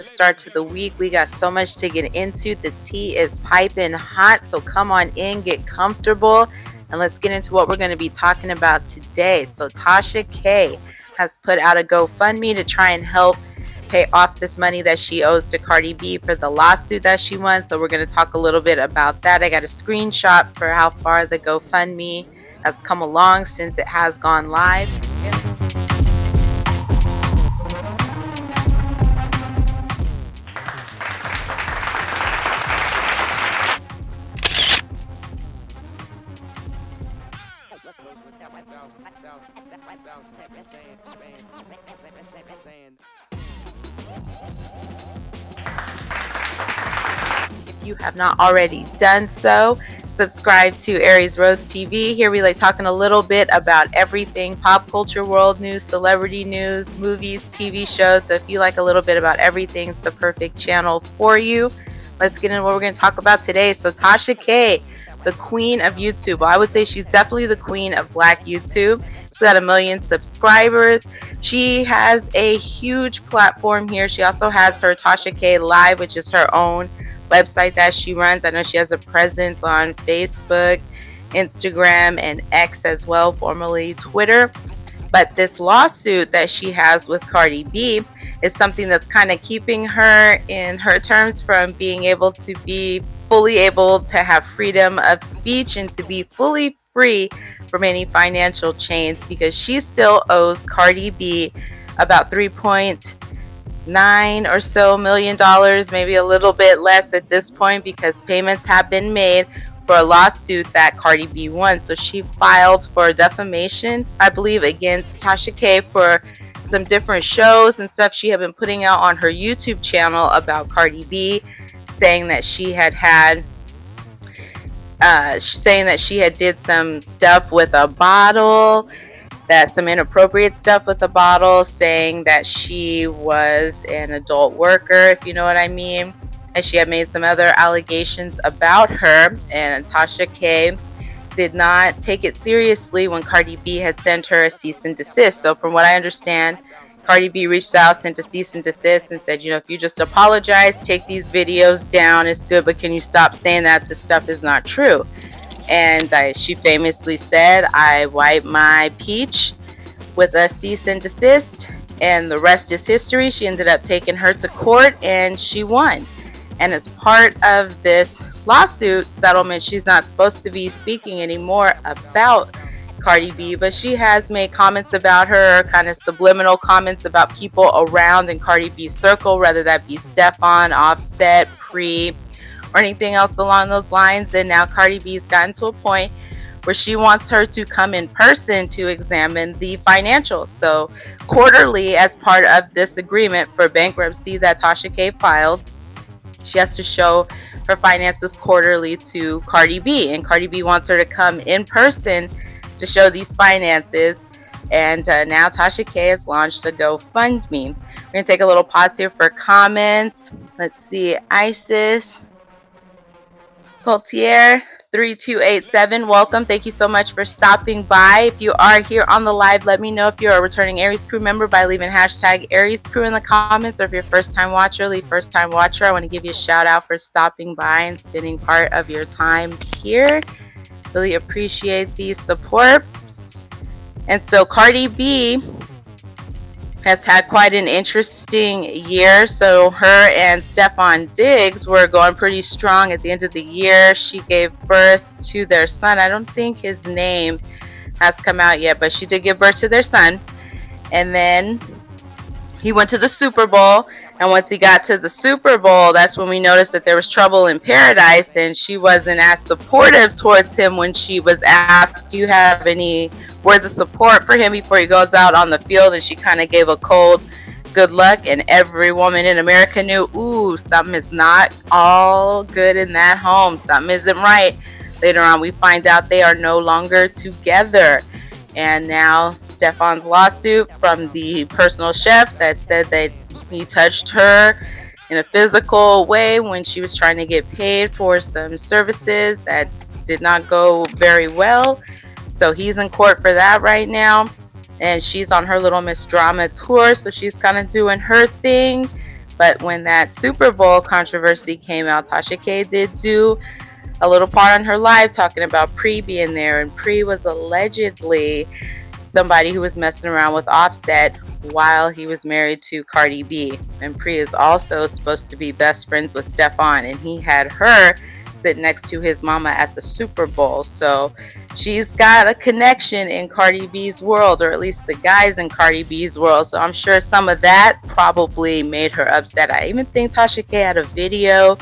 Start to the week. We got so much to get into. The tea is piping hot, so come on in, get comfortable, and let's get into what we're going to be talking about today. So Tasha K has put out a GoFundMe to try and help pay off this money that she owes to Cardi B for the lawsuit that she won. So we're going to talk a little bit about that. I got a screenshot for how far the GoFundMe has come along since it has gone live. If you have not already done so, subscribe to Aries Rose TV. Here we like talking a little bit about everything pop culture, world news, celebrity news, movies, TV shows. So if you like a little bit about everything, it's the perfect channel for you. Let's get into what we're going to talk about today. So Tasha K, the queen of YouTube. Well, I would say she's definitely the queen of Black YouTube. She's got 1 million subscribers. She has a huge platform here. She also has her Tasha K Live, which is her own website that she runs. I know she has a presence on Facebook, Instagram, and X as well, formerly Twitter. But this lawsuit that she has with Cardi B is something that's kind of keeping her in her terms from being able to be fully able to have freedom of speech and to be fully free from any financial chains, because she still owes Cardi B about 3.9 or so million dollars, maybe a little bit less at this point, because payments have been made for a lawsuit that Cardi B won. So she filed for defamation, I believe, against Tasha K for some different shows and stuff she had been putting out on her YouTube channel about Cardi B, saying that she had did some stuff with a bottle, that some inappropriate stuff with the bottle, saying that she was an adult worker, if you know what I mean. And she had made some other allegations about her, and Tasha K did not take it seriously when Cardi B had sent her a cease and desist. So from what I understand, Cardi B reached out, sent a cease and desist, and said, if you just apologize, take these videos down, it's good, but can you stop saying that this stuff is not true? And she famously said, I wiped my peach with a cease and desist, and the rest is history. She ended up taking her to court, and she won. And as part of this lawsuit settlement, she's not supposed to be speaking anymore about Cardi B, but she has made comments about her, kind of subliminal comments about people around in Cardi B's circle, whether that be Stefan, Offset, Pre, or anything else along those lines. And now Cardi B's gotten to a point where she wants her to come in person to examine the financials. So quarterly, as part of this agreement for bankruptcy that Tasha K filed, she has to show her finances quarterly to Cardi B, and Cardi B wants her to come in person to show these finances. And now Tasha K has launched a GoFundMe. We're going to take a little pause here for comments. Let's see. Isis Coltier 3287, welcome. Thank you so much for stopping by. If you are here on the live, let me know if you're a returning Aries crew member by leaving hashtag Aries crew in the comments, or if you're a first time watcher, leave first time watcher. I want to give you a shout out for stopping by and spending part of your time here. Really appreciate the support. And so Cardi B has had quite an interesting year. So her and Stefan Diggs were going pretty strong at the end of the year. She gave birth to their son. I don't think his name has come out yet, but she did give birth to their son. And then he went to the Super Bowl. And once he got to the Super Bowl, that's when we noticed that there was trouble in paradise, and she wasn't as supportive towards him when she was asked, do you have any words of support for him before he goes out on the field? And she kind of gave a cold good luck, and every woman in America knew, ooh, something is not all good in that home. Something isn't right. Later on, we find out they are no longer together. And now Stefan's lawsuit from the personal chef that said that he touched her in a physical way when she was trying to get paid for some services that did not go very well. So he's in court for that right now. And she's on her Little Miss Drama tour. So she's kind of doing her thing. But when that Super Bowl controversy came out, Tasha K did do a little part on her live talking about Pre being there, and Pre was allegedly somebody who was messing around with Offset while he was married to Cardi B. And Pre is also supposed to be best friends with Stefan, and he had her sit next to his mama at the Super Bowl. So she's got a connection in Cardi B's world, or at least the guys in Cardi B's world. So I'm sure some of that probably made her upset. I even think Tasha K had a video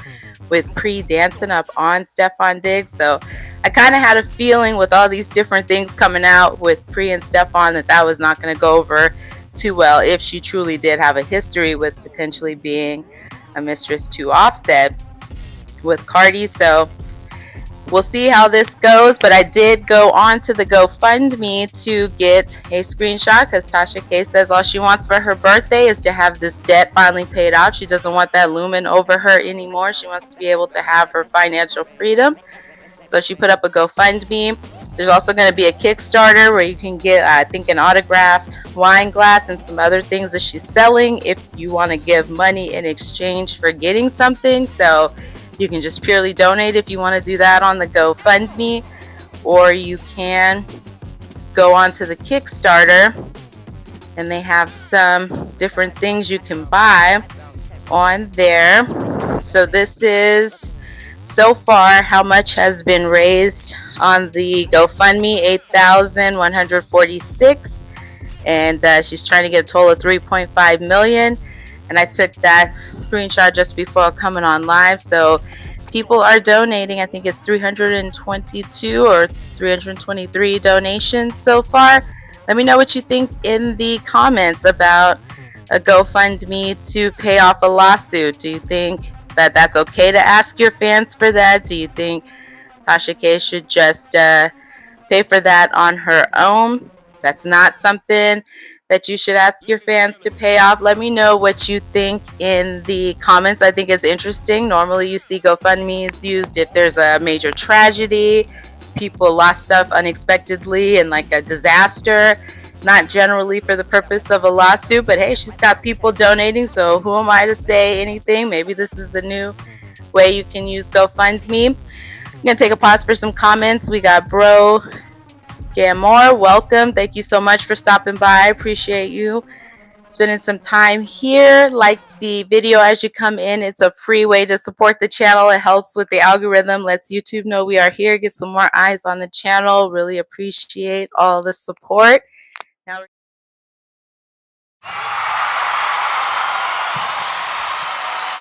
with Pre dancing up on Stefan Diggs. So I kind of had a feeling with all these different things coming out with Pre and Stefan that was not going to go over too well if she truly did have a history with potentially being a mistress to Offset with Cardi. So we'll see how this goes, but I did go on to the GoFundMe to get a screenshot because Tasha K says all she wants for her birthday is to have this debt finally paid off. She doesn't want that looming over her anymore. She wants to be able to have her financial freedom. So she put up a GoFundMe. There's also going to be a Kickstarter where you can get, I think, an autographed wine glass and some other things that she's selling if you want to give money in exchange for getting something. So you can just purely donate if you want to do that on the GoFundMe, or you can go onto the Kickstarter and they have some different things you can buy on there. So this is so far how much has been raised on the GoFundMe, $8,146, and she's trying to get a total of 3.5 million. And I took that screenshot just before coming on live. So people are donating. I think it's 322 or 323 donations so far. Let me know what you think in the comments about a GoFundMe to pay off a lawsuit. Do you think that that's okay to ask your fans for that? Do you think Tasha K should just pay for that on her own? That's not something that you should ask your fans to pay off. Let me know what you think in the comments. I think it's interesting. Normally you see GoFundMe is used if there's a major tragedy, people lost stuff unexpectedly and like a disaster, not generally for the purpose of a lawsuit. But hey, she's got people donating, so who am I to say anything? Maybe this is the new way you can use GoFundMe. I'm gonna take a pause for some comments. We got Bro Gamore, welcome. Thank you so much for stopping by. I appreciate you spending some time here. Like the video as you come in. It's a free way to support the channel. It helps with the algorithm, lets YouTube know we are here, get some more eyes on the channel. Really appreciate all the support. Now